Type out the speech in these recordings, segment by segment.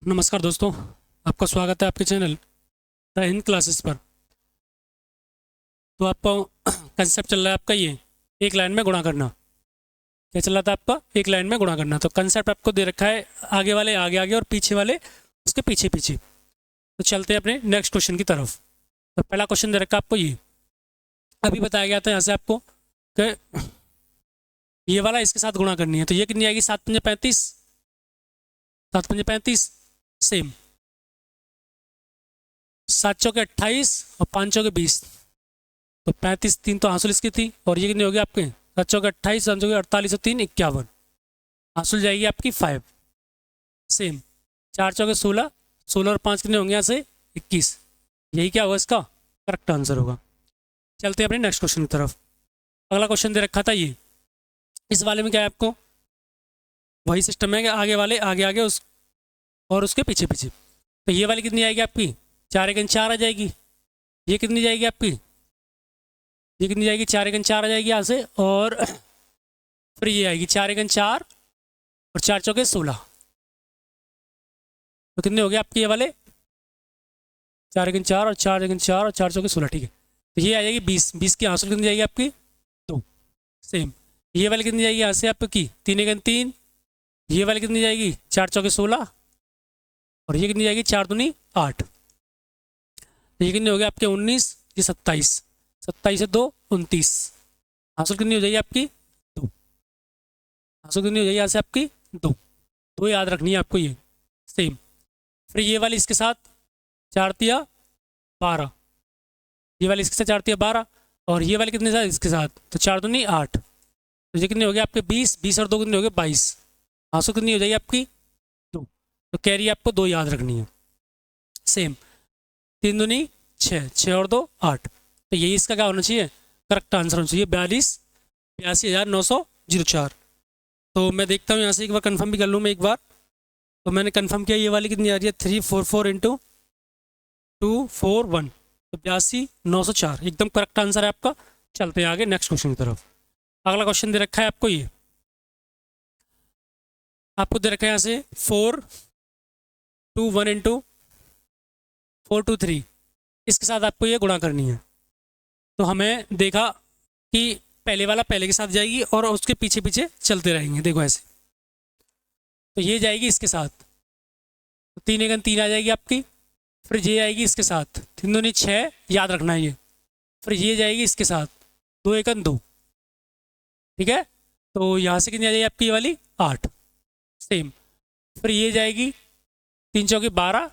नमस्कार दोस्तों, आपका स्वागत है आपके चैनल द हिंद क्लासेस पर। तो आपका कंसेप्ट चल रहा है आपका ये एक लाइन में गुणा करना। क्या चल रहा था आपका? एक लाइन में गुणा करना। तो कंसेप्ट आपको दे रखा है आगे वाले आगे आगे और पीछे वाले उसके पीछे पीछे। तो चलते हैं अपने नेक्स्ट क्वेश्चन की तरफ। तो पहला क्वेश्चन दे रखा है आपको ये, अभी बताया गया था यहाँ से आपको कि ये वाला इसके साथ गुणा करनी है। तो ये कितनी आएगी? 7 पंजे 35, 7 पंजे 35 सेम, 7 चौके 28 और 5 चौके 20। तो 35 3 तो हासिल इसकी थी, और ये कितनी होगी आपके? 7 चौके 28, 7 चौके 48 और 3 51। हासिल जाएगी आपकी 5 सेम। 4 चौके 16, 16 और 5 कितने होंगे यहाँ से? 21। यही क्या होगा इसका करेक्ट आंसर होगा। चलते हैं अपने नेक्स्ट क्वेश्चन की तरफ। अगला क्वेश्चन दे रखा था ये, इस वाले में क्या है आपको? वही सिस्टम है कि आगे वाले आगे आगे उस और उसके पीछे पीछे। तो ये वाली कितनी आएगी आपकी? 4 एकन 4 आ जाएगी। ये कितनी जाएगी आपकी? ये कितनी जाएगी? 4 एकन 4 आ जाएगी यहाँ से, और फिर ये आएगी 4 एकन 4 और 4 चौके 16। तो कितने हो गए आपके ये वाले? 4 एकन 4 और 4 एकन 4 और 4 चौके 16, ठीक है। तो ये आ जाएगी 20। 20 की हासिल कितनी जाएगी आपकी? 2 सेम। ये वाली कितनी जाएगी यहाँ से आपकी? 3 एकन 3। ये वाली कितनी जाएगी? 4 चौके 16, और ये कितनी जाएगी? 4 दूनी 8। ये कितने हो गए आपके? 19, ये 27। 27 से 2 29। हासिल कितनी हो जाएगी आपकी? 2। हासिल कितनी हो जाएगी यहाँ से आपकी? 2। 2 याद रखनी है आपको ये सेम। फिर ये वाली इसके साथ 4 तिया 12। ये वाली इसके साथ 4 तिया 12, और ये वाली कितने साथ इसके साथ? तो 4 दूनी 8। तो ये कितने हो गए आपके? 20। 20 और 2 कितने हो गए? 22। हासिल कितनी हो जाएगी आपकी? 2। तो कैरी आपको 2 याद रखनी है सेम। 3 दूनी 6, 6 और 2 8। तो यही इसका क्या होना चाहिए? करेक्ट आंसर होना चाहिए 42,82,904। तो मैं देखता हूँ यहाँ से एक बार कंफर्म भी कर लूँ मैं एक बार। तो मैंने कंफर्म किया, ये वाली कितनी आ रही है? 344 इंटू 241, तो 82,904 एकदम करेक्ट आंसर है आपका। चलते हैं आगे नेक्स्ट क्वेश्चन की तरफ। अगला क्वेश्चन दे रखा है आपको ये, आपको दे रखा है यहाँ से 421 इंटू 423। इसके साथ आपको ये गुणा करनी है। तो हमें देखा कि पहले वाला पहले के साथ जाएगी और उसके पीछे पीछे चलते रहेंगे। देखो ऐसे, तो ये जाएगी इसके साथ, तो 3 एकन 3 आ जाएगी आपकी। फिर ये आएगी इसके साथ, 3 दूनी 6, याद रखना है ये। फिर ये जाएगी इसके साथ, 2 एकन 2, ठीक है। तो यहाँ से कितनी आ जाएगी आपकी? ये वाली 8 सेम। फिर ये जाएगी 3 चौके 12,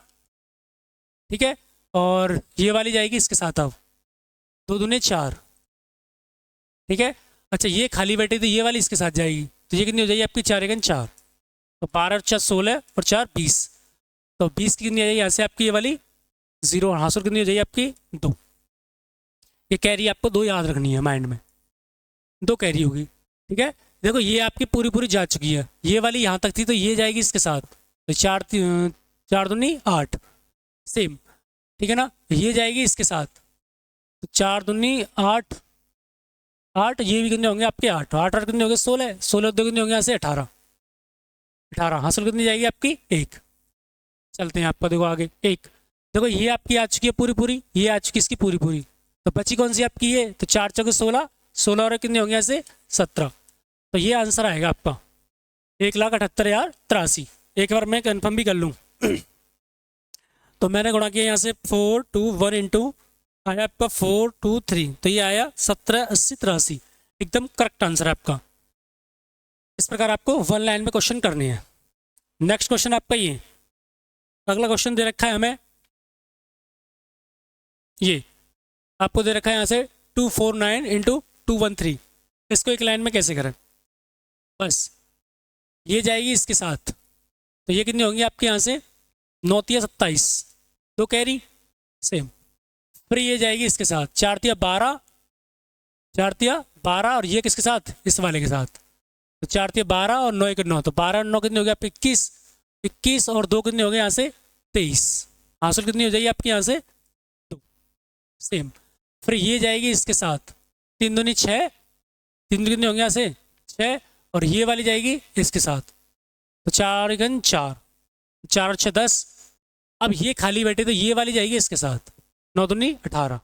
ठीक है। और ये वाली जाएगी इसके साथ अब 2 दूने 4, ठीक है। अच्छा, ये खाली बैठी, तो ये वाली इसके साथ जाएगी। तो ये कितनी हो जाएगी आपकी? 4 एकन 4, तो 12 और 4 16 और 4 20। तो 20 की कितनी आ जाएगी यहाँ से आपकी? ये वाली 0, और हासिल कितनी हो जाएगी आपकी? 2। ये कैरी आपको 2 याद रखनी है माइंड में, 2 कैरी होगी, ठीक है। देखो ये आपकी पूरी पूरी जा चुकी है। ये वाली यहाँ तक थी, तो ये जाएगी इसके साथ, तो 4 दूनी 8 सेम, ठीक है ना। ये जाएगी इसके साथ, तो 4 दूनी 8 8। ये भी कितने होंगे आपके? 8 8 और कितने होंगे? 16 16 2 कितने होंगे यहाँ से? 18 18। हासिल कितनी जाएगी आपकी? 1। चलते हैं आपका, देखो आगे 1। देखो ये आपकी आ चुकी है पूरी पूरी, ये आ चुकी है इसकी पूरी पूरी। तो बची कौन सी आपकी? ये। तो 4 चौके 16, 16 और कितने होंगे यहाँ से? 17। तो ये आंसर आएगा आपका 1,78,83। एक बार मैं कंफर्म भी कर लूँ तो मैंने गुणा किया यहाँ से 421 इंटू आया आपका 423, तो ये आया 17,80,83। एकदम करेक्ट आंसर है आपका। इस प्रकार आपको 1 लाइन में क्वेश्चन करने हैं। नेक्स्ट क्वेश्चन आपका ये, अगला क्वेश्चन दे रखा है हमें ये, आपको दे रखा है यहाँ से 249 इंटू 213। इसको एक लाइन में कैसे करें? बस ये जाएगी इसके साथ, तो ये कितनी होंगी आपके यहाँ से? 9 तिया 27, 2 कैरी सेम। फिर ये जाएगी इसके साथ, 4 तिया 12, 4 तिया 12, और ये किसके साथ? इस वाले के साथ। तो 4 तिया 12 और 9 एक 9, तो 12 और 9 कितने हो गए आपके? 21। 21 और 2 कितने हो गए यहाँ से? 23। हासिल कितनी हो जाएगी आपकी यहाँ से? 2 सेम। फिर ये जाएगी इसके साथ, 3 दूनी 6, 3 कितने होंगे यहाँ से? 6, और ये वाली जाएगी इसके साथ, तो 4 एकन 4, 4 और 6 10। अब ये खाली बैठे तो ये वाली जाएगी इसके साथ, 9 दूनी 18,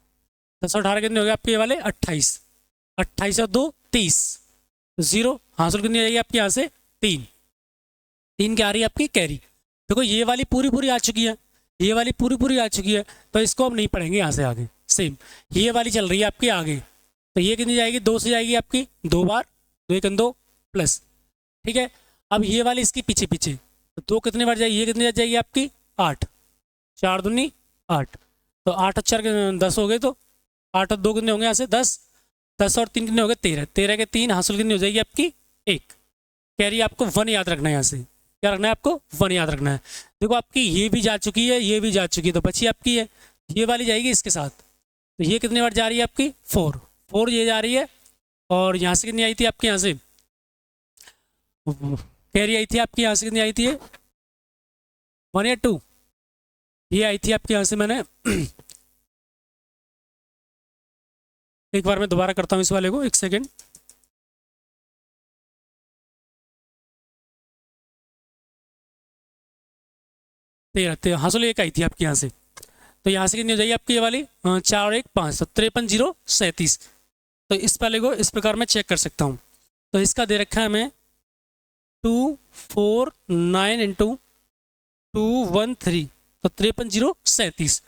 10 और 18 कितने हो गए आपके ये वाले 28, 28 और 2 30, 0 हासिल कितनी जाएगी आपकी यहाँ से 3, 3 क्या आ रही है आपकी कैरी। देखो ये वाली पूरी पूरी आ चुकी है, ये वाली पूरी पूरी आ चुकी है, तो इसको हम नहीं पढ़ेंगे यहाँ से आगे। सेम ये वाली चल रही है आपकी आगे, तो ये कितनी जाएगी 2 से जाएगी आपकी 2 बार, 2 1 2 प्लस, ठीक है। अब ये वाली इसकी पीछे पीछे, तो 2 कितने बार जाएगी, ये कितनी बार जाएगी आपकी 8, 4 दूनी 8, तो 8 और 4 10 हो गए, तो 8 और 2 कितने होंगे यहाँ से 10, 10 और 3 कितने हो गए 13, 13 के 3 हासिल कितनी हो जाएगी आपकी 1। कैरी आपको 1 याद रखना है, यहाँ से क्या रखना है आपको 1 याद रखना है। देखो आपकी ये भी जा चुकी है, ये भी जा चुकी है, तो बची आपकी है ये वाली जाएगी इसके साथ, तो ये कितने बार जा रही है आपकी 4, 4 ये जा रही है, और यहाँ से कितनी आई थी आपकी यहाँ से कैरी आई थी आपकी यहाँ से कितनी आई थी 1 या 2, ये आई थी आपके यहाँ से मैंने एक बार मैं दोबारा करता हूँ इस वाले को, एक सेकेंड। तेरह हासिल 1 आई थी आपकी यहाँ से, तो यहाँ से कितनी हो जाएगी आपकी ये वाली 4 और 1 5, तो 53 0 37। तो इस वाले को इस प्रकार मैं चेक कर सकता हूँ, तो इसका दे रखा है हमें 2 4 9 इंटू 2 1 3, तो 53 0 37।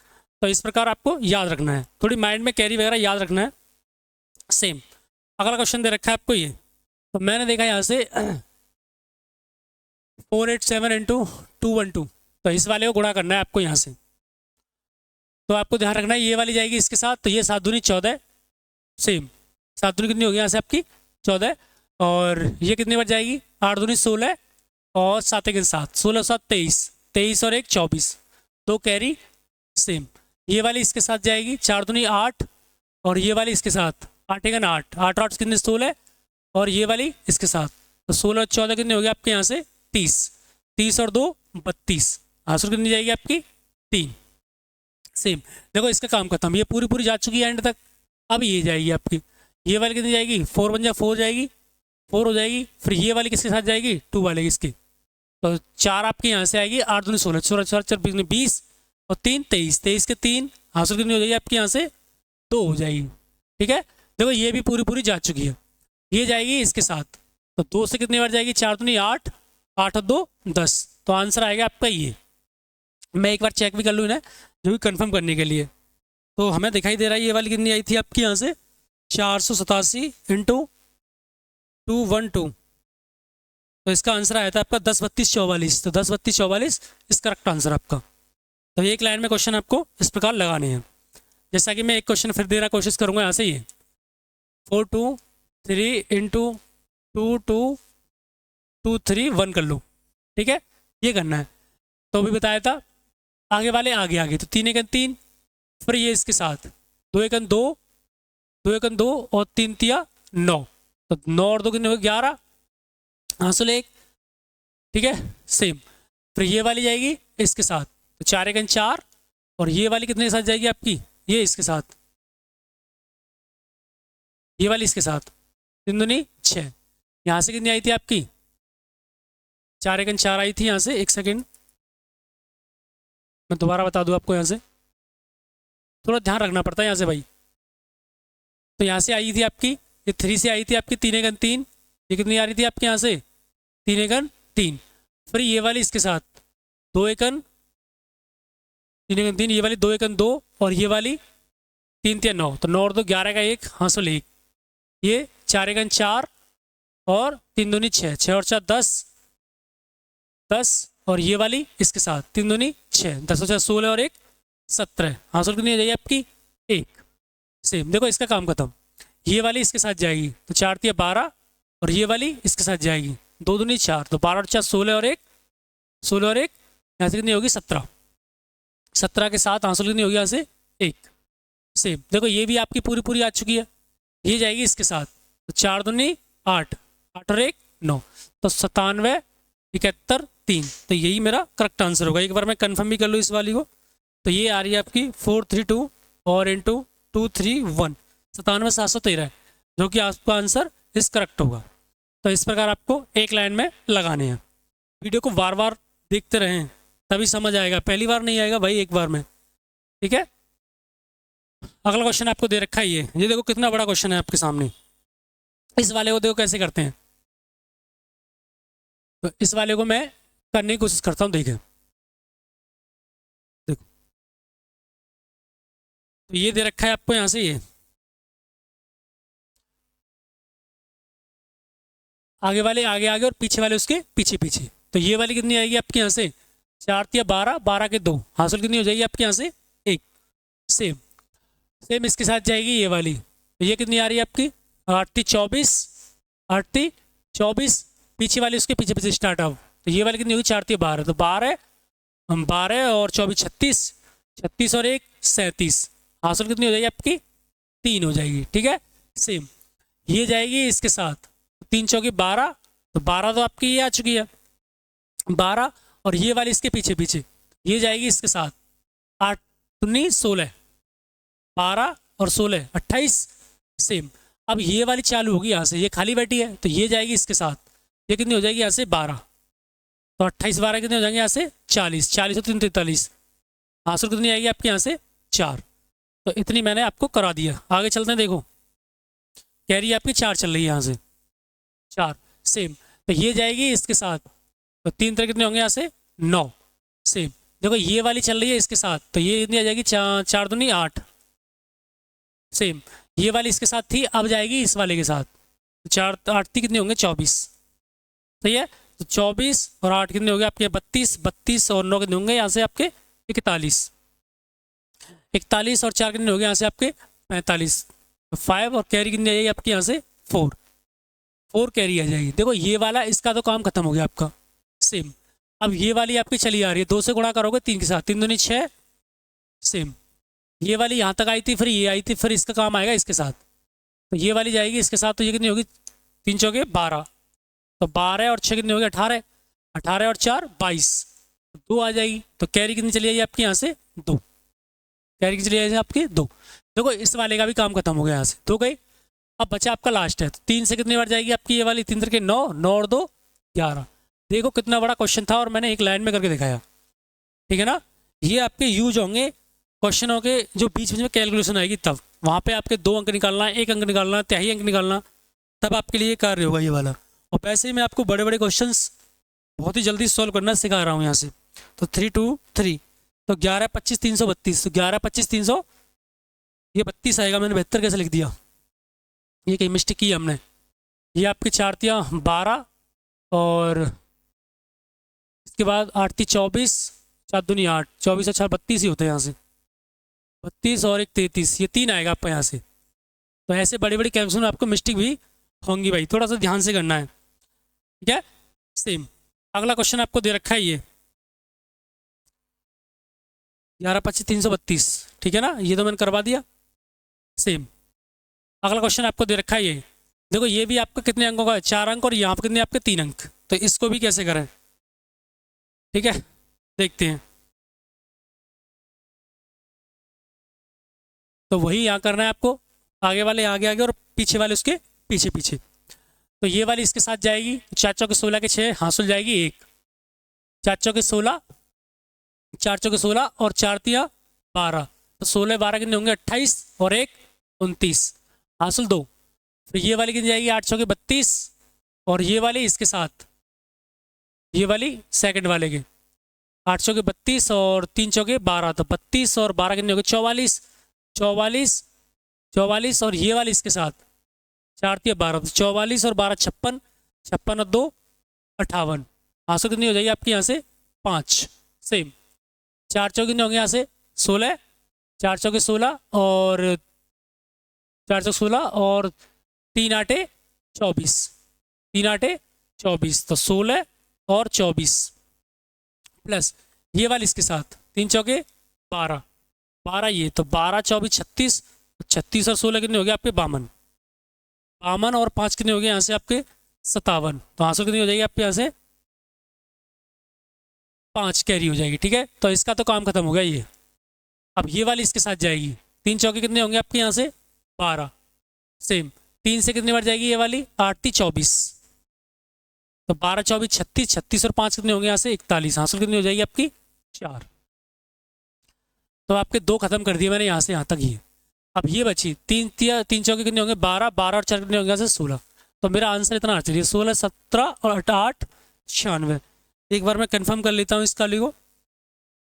तो इस प्रकार आपको याद रखना है, थोड़ी माइंड में कैरी वगैरह याद रखना है। सेम अगला क्वेश्चन दे रखा है आपको ये, तो मैंने देखा यहाँ से 487 इंटू 212, तो इस वाले को गुणा करना है आपको यहाँ से, तो आपको ध्यान रखना है ये वाली जाएगी इसके साथ, तो ये 7 दूनी 14, सेम 7 दूनी कितनी होगी यहाँ से आपकी 14, और ये कितनी बार जाएगी 8 दूनी 16, और 7 1 7, 16 7 23, 23 और 1 24, 2 कैरी। सेम ये वाली इसके साथ जाएगी 4 दूनी 8, और ये वाली इसके साथ 8 1 8, 8 8 कितने 16, और ये वाली इसके साथ, तो 16 और 14 कितने हो गए आपके यहाँ से 30, 30 और 2 32, आंसर कितनी जाएगी आपकी 3। सेम देखो इसका काम खत्म, ये पूरी पूरी जा चुकी है एंड तक। अब ये जाएगी आपकी, ये वाली कितनी जाएगी 4 1 4 जाएगी, 4 हो जाएगी, फिर ये वाली किसके साथ जाएगी 2 वाले किसकी, तो 4 आपके यहाँ से आएगी 8 दूनी 16, 16 4 4 20, और 3 23, 23 के 3 हासिल कितनी हो जाएगी आपके यहाँ से 2 हो जाएगी, ठीक है। देखो ये भी पूरी पूरी जा चुकी है, ये जाएगी इसके साथ, तो 2 से कितनी बार जाएगी 4 दूनी 8, 8 और 2 10, तो आंसर आएगा आपका ये। मैं एक बार चेक भी कर लूँ इन्हें जो भी कंफर्म करने के लिए, तो हमें दिखाई दे रहा है ये वाली कितनी आई थी आपकी यहाँ से 487 इंटू 212, तो इसका आंसर आया था आपका 10 32 44, तो 10 32 44 इस करेक्ट आंसर आपका। तो एक लाइन में क्वेश्चन आपको इस प्रकार लगाने हैं, जैसा कि मैं एक क्वेश्चन फिर देना कोशिश करूँगा यहाँ से, ये 4 2 3 इंटू 2 2 2 3 1 कर लो, ठीक है, ये करना है। तो भी बताया था आगे वाले आगे आगे, तो 3 1 3, फिर ये इसके साथ 2 1 2, 2 1 2 और 3 3 9, तो 9 और 2 कितने हो 11, हासिल 1, ठीक है। सेम फिर ये वाली जाएगी इसके साथ, तो 4 1 4, और ये वाली कितने के साथ जाएगी आपकी, ये इसके साथ, ये वाली इसके साथ 3 दूनी 6, यहाँ से कितनी आई थी आपकी 4 1 4 आई थी यहाँ से, एक सेकेंड मैं दोबारा बता दूँ आपको, यहाँ से थोड़ा ध्यान रखना पड़ता है यहाँ से भाई। तो यहाँ से आई थी आपकी, ये 3 से आई थी आपकी 3 1 3, ये कितनी आ रही थी आपके यहाँ से 3 1 3, फिर ये वाली इसके साथ 2 1 3 1 3, ये वाली 2 1 2, और ये वाली 3 3 9, तो 9 और 2 11 का 1 हासिल 1, ये 4 1 4, और 3 दूनी 6, 6 और 4 10 10, और ये वाली इसके साथ 3 दूनी 6, 10 और 4 16, और 1 17, हासिल कितनी हो जाएगी आपकी 1। सेम देखो इसका काम खत्म, ये वाली इसके साथ जाएगी, तो 4 3 12, और ये वाली इसके साथ जाएगी 2 दूनी 4, तो 12 और 4 16, और 1 16, और 1 यहाँ से कितनी होगी 17, 17 के साथ हासिल कितनी होगी यहाँ से 1। सेम देखो ये भी आपकी पूरी पूरी आ चुकी है, ये जाएगी इसके साथ, तो 4 दूनी 8, 8 और 1 9, तो 97 71 3, तो यही मेरा करेक्ट आंसर होगा। एक बार मैं कंफर्म भी कर लूँ इस वाली को, तो ये आ रही है आपकी 432 और इंटू 231, 97 713, जो कि आपका आंसर इस करेक्ट होगा। तो इस प्रकार आपको एक लाइन में लगाने हैं। वीडियो को बार बार देखते रहें तभी समझ आएगा, पहली बार नहीं आएगा भाई, एक बार में। ठीक है, अगला क्वेश्चन आपको दे रखा है ये देखो कितना बड़ा क्वेश्चन है आपके सामने। इस वाले को देखो कैसे करते हैं, तो इस वाले को मैं करने की कोशिश करता हूँ। देखिए देखो, तो ये दे रखा है आपको यहाँ से, ये आगे वाले आगे आगे और पीछे वाले उसके पीछे पीछे। तो ये वाली कितनी आएगी आपके यहाँ से, 4 या 12, 12 के 2 हासिल कितनी हो जाएगी आपके यहाँ से, 1। सेम सेम इसके साथ जाएगी ये वाली, तो ये कितनी आ रही है आपकी, 8 24, 8 24, पीछे वाली उसके पीछे पीछे स्टार्ट आउट। तो ये वाली कितनी होगी, 4 12, तो 12 12 और 24 36, 36 और 1 37, हासिल कितनी हो जाएगी आपकी, 3 हो जाएगी। ठीक है, सेम ये जाएगी इसके साथ, 3 चौके 12, तो 12 तो आपकी ये आ चुकी है 12, और ये वाली इसके पीछे पीछे ये जाएगी इसके साथ, 8 19 16, 12 और 16 28, सेम। अब ये वाली चालू होगी यहाँ से, ये खाली बैठी है, तो ये जाएगी इसके साथ, ये कितनी हो जाएगी यहाँ से 12, तो 28 12 कितने हो जाएंगे यहाँ से 40, 40 और 3 43, हासिल कितनी आएगी आपके यहाँ से 4। तो इतनी मैंने आपको करा दिया, आगे चलते हैं। देखो कह रही है आपकी 4 चल रही है यहाँ से 4, सेम। तो ये जाएगी इसके साथ, तो 3 तरह कितने होंगे यहाँ से 9, सेम। देखो ये वाली चल रही है इसके साथ, तो ये इतनी आ जाएगी 4 दूनी 8, सेम। ये वाली इसके साथ थी, अब जाएगी इस वाले के साथ, तो 4 8 कितने होंगे 24, सही है। तो 24 और 8 कितने हो गए आपके 32, 32 और 9 कितने होंगे यहाँ से आपके 41, 41 और 4 कितने हो गए यहाँ से आपके 45, 5 और कैरी कितनी आ जाएगी आपके यहाँ से 4 कैरी आ जाएगी। देखो ये वाला इसका तो काम खत्म हो गया आपका, सेम। अब ये वाली आपकी चली आ रही है, 2 से गुणा करोगे 3 के साथ, 3 दूनी 6, सेम। ये वाली यहाँ तक आई थी, फिर ये आई थी, फिर इसका काम आएगा इसके साथ, तो ये वाली जाएगी इसके साथ, तो ये कितनी होगी 3 चौके 12, तो 12 और 6 कितनी होगी 18, 18 और 4 22, 2 आ जाएगी। तो कैरी कितनी चली जाएगी आपकी यहाँ से 2, कैरी कितनी चली जाएगी आपकी 2। देखो इस वाले का भी काम खत्म हो गया यहाँ से, 2 गई। अब बचा आपका लास्ट है, तो 3 से कितनी बार जाएगी आपकी ये वाली, 3 तरह के 9, 9 और 2 11। देखो कितना बड़ा क्वेश्चन था और मैंने एक लाइन में करके दिखाया, ठीक है ना। ये आपके यूज होंगे क्वेश्चनों के जो बीच बीच में कैलकुलेशन आएगी, तब वहाँ पे आपके 2 अंक निकालना है, 1 अंक निकालना है, तिहाई अंक निकालना, तब आपके लिए कार्य होगा ये वाला। और वैसे ही मैं आपको बड़े बड़े क्वेश्चंस बहुत ही जल्दी सॉल्व करना सिखा रहा हूँ यहाँ से। तो 3 2 3, तो 11 25 332, तो 11 25 300, ये 32 आएगा, मैंने 72 कैसे लिख दिया, ये कहीं मिस्टेक की हमने। ये आपकी 4 तिया 12 और इसके बाद 8 ती 24, 4 दूनी 8, 24 और 4 32 ही होते हैं यहाँ से, 32 और 1 33, ये 3 आएगा आपका यहाँ से। तो ऐसे बड़ी बड़ी कैलकुलेशन में आपको मिस्टेक भी होंगी भाई, थोड़ा सा ध्यान से करना है, ठीक है। सेम अगला क्वेश्चन आपको दे रखा है ये 11 25 332, ठीक है ना, ये तो मैंने करवा दिया। सेम अगला क्वेश्चन आपको दे रखा है ये, देखो ये भी आपका कितने अंकों का है, 4 अंक, और यहाँ पर कितने आपके 3 अंक, तो इसको भी कैसे करें, ठीक है, देखते हैं। तो वही यहाँ करना है आपको, आगे वाले आगे आगे और पीछे वाले उसके पीछे पीछे। तो ये वाली इसके साथ जाएगी, 4 चौके 16 के 6, हासिल जाएगी 1, 4 चौके 16, 4 चौके 16 और 4 तिया 12, तो 16 12 कितने होंगे 28 और 1 29, हासिल 2। फिर ये वाली कितनी जाएगी 8 चौके 32, और ये वाली इसके साथ, ये वाली सेकंड वाले के 8 चौके 32 और 3 चौके 12, तो 32 और 12 कितने हो गए 44, 44 44, और ये वाली इसके साथ 4 तिया 12, तो 44 और 12 56, 56 और 2 58, हासिल कितनी हो जाएगी आपकी यहाँ से 5। सेम 4 चौके कितने होंगे यहाँ से 16, 4 चौके 16 और 4 चौके 16 और 3 8 24, 3 8 24, तो 16 और 24 प्लस ये वाली इसके साथ 3 चौके 12, 12 ये, तो 12 24 36, 36 और 16 कितने हो गए आपके 52, 52 और 5 कितने हो गए यहाँ से आपके 57, तो हासिल कितनी हो जाएगी आपके यहाँ से 5 कैरी हो जाएगी, ठीक है। तो इसका तो काम खत्म हो गया ये। अब ये वाली इसके साथ जाएगी, 3 चौके कितने होंगे आपके यहाँ से 12, सेम। 3 से कितनी बार जाएगी ये वाली 8 ती 24, तो 12 24 36, 36 और 5 कितने होंगे यहाँ से 41, हासिल कितनी हो जाएगी आपकी 4। तो आपके 2 खत्म कर दिए मैंने यहाँ से यहाँ तक ही। अब ये बची 3 चौके कितने होंगे 12, 12 और 4 कितने होंगे यहाँ से 16। तो मेरा आंसर इतना आ चलिए 16, 17 और 8 96। एक बार मैं कंफर्म कर लेता हूँ इस काली को।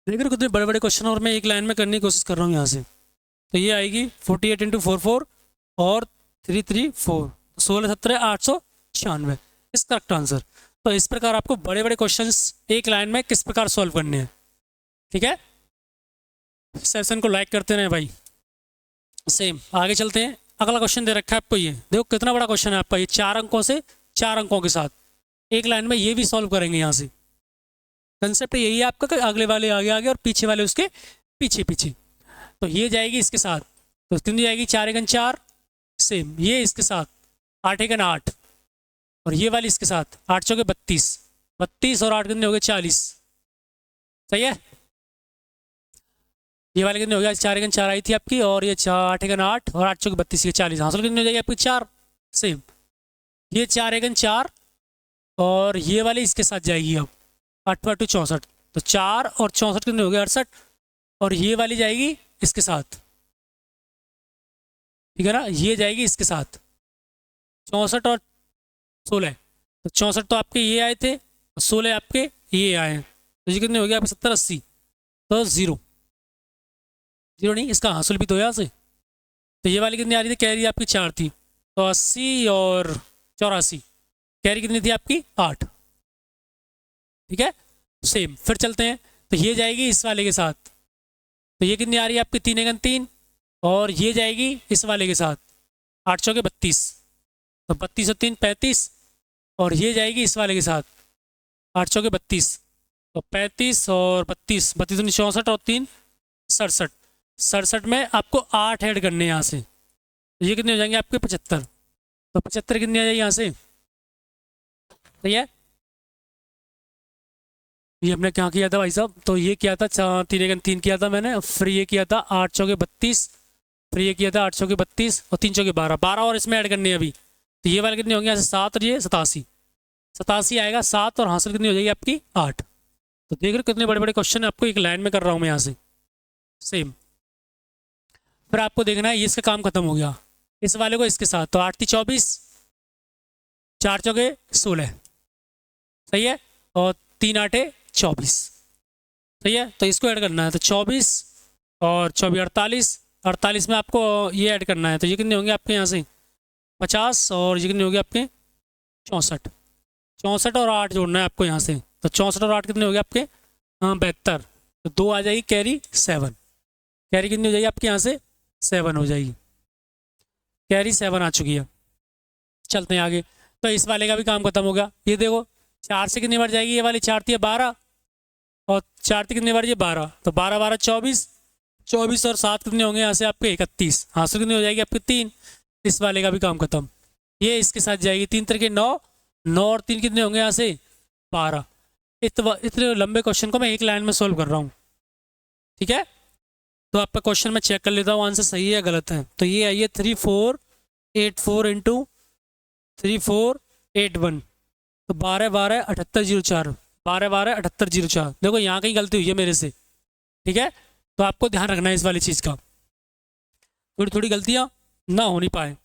देख रहे हो कितने बड़े बड़े क्वेश्चन और मैं एक लाइन में करने की कोशिश कर रहा हूँ यहाँ से। तो ये आएगी 48 इंटू 44 और 334, 16, 17, 896 इस करेक्ट आंसर। तो इस प्रकार आपको बड़े बड़े क्वेश्चंस एक लाइन में किस प्रकार सॉल्व करने हैं। ठीक है, सेशन को लाइक करते रहे भाई। सेम आगे चलते हैं। अगला क्वेश्चन दे रखा है आपको, ये देखो कितना बड़ा क्वेश्चन है आपका। ये 4 अंकों से 4 अंकों के साथ एक लाइन में ये भी सॉल्व करेंगे यहाँ से। कंसेप्ट यही है आपका कि अगले वाले आगे आगे और पीछे वाले उसके पीछे पीछे। तो ये जाएगी इसके साथ, तो कितनी जाएगी 4 एकन 4, सेम ये इसके साथ 8 एकन 8, और ये वाली इसके साथ 8 चौके 32, 32 और 8 कितने हो गए 40। सही है, ये वाले कितने हो गया 4 एकन 4 आई थी आपकी, और ये 8 एकन 8 और 8 चौके 32 ये 40। हासिल कितनी हो जाएगी आपकी 4। सेम ये 4 एकन 4 और ये वाली इसके साथ जाएगी अब 8 8 64, तो 4 और 64 कितने हो गए 68, और ये वाली जाएगी इसके साथ। ठीक है ना, ये जाएगी इसके साथ 64 और 16, तो 64 तो आपके ये आए थे, 16 आपके ये आए हैं, तो ये कितने हो गए आपके 70 80, तो 0 0 नहीं, इसका हासिल भी तो यहाँ से। तो ये वाली कितनी आ रही थी, कैरी आपकी 4 थी, तो 80 और 84, कैरी कितनी थी आपकी 8। ठीक है, सेम फिर चलते हैं। तो ये जाएगी इस वाले के साथ, तो ये कितनी आ रही है आपकी 3 एकन 3, और ये जाएगी इस वाले के साथ 8 चौके 32, तो 32 और 3 35, और ये जाएगी इस वाले के साथ 8 चौके 32, तो 35 और 32, 32 64 और 3 67, 67 में आपको 8 ऐड करने हैं यहाँ से, तो ये कितने हो जाएंगे आपके 75, तो 75 कितनी आ जाएगी यहाँ से। सही है, ये हमने क्या किया था भाई साहब, तो ये किया था 3 एकन 3 किया था मैंने, फिर ये किया था 8 चौके 32, फिर ये किया था 8 चौके 32 और 3 चौके 12, 12 और इसमें ऐड करने हैं अभी। तो ये वाले कितने होंगे यहाँ से 7 और ये 87, 87 आएगा 7, और हासिल कितनी हो जाएगी आपकी 8। तो देख रहे हो कितने बड़े बड़े क्वेश्चन है, आपको एक लाइन में कर रहा हूँ मैं यहाँ से। सेम फिर आपको देखना है, ये इसका काम खत्म हो गया, इस वाले को इसके साथ, तो 8 थी 24, 4 चौके 16, सही है, और 3 8 24, सही है। तो इसको ऐड करना है, तो 24 और 24 48, 48 में आपको ये ऐड करना है, तो ये कितने होंगे आपके यहाँ से 50, और ये कितने होंगे आपके 64, 64 और 8 जोड़ना है आपको यहाँ से, तो 64 और 8 कितने हो गए आपके 72, तो 2 आ जाएगी कैरी 7, कैरी कितनी हो जाएगी आपके यहाँ से 7 हो जाएगी, कैरी 7 आ चुकी है। चलते हैं आगे। तो इस वाले का भी काम खत्म हो गया। ये देखो 4 से कितनी बार जाएगी, ये वाली 4 थी 12, और 4 थी कितनी बार ये 12, तो 12 12 24, 24 और 7 कितने होंगे यहाँ से आपके 31, हासिल कितनी हो जाएगी आपकी 3। इस वाले का भी काम खत्म, ये इसके साथ जाएगी 3 3 9, 9 और 3 कितने होंगे यहाँ से 12। इतने लंबे क्वेश्चन को मैं एक लाइन में सोल्व कर रहा हूँ। ठीक है, तो आपका क्वेश्चन मैं चेक कर लेता हूँ आंसर सही है या गलत है। तो ये आइए 3484 इंटू 3481, तो 12 12 7804, 12 12 7804। देखो यहाँ कहीं गलती हुई है मेरे से। ठीक है, तो आपको ध्यान रखना है इस वाली चीज़ का, थोड़ी थोड़ी गलतियाँ ना होनी पाए।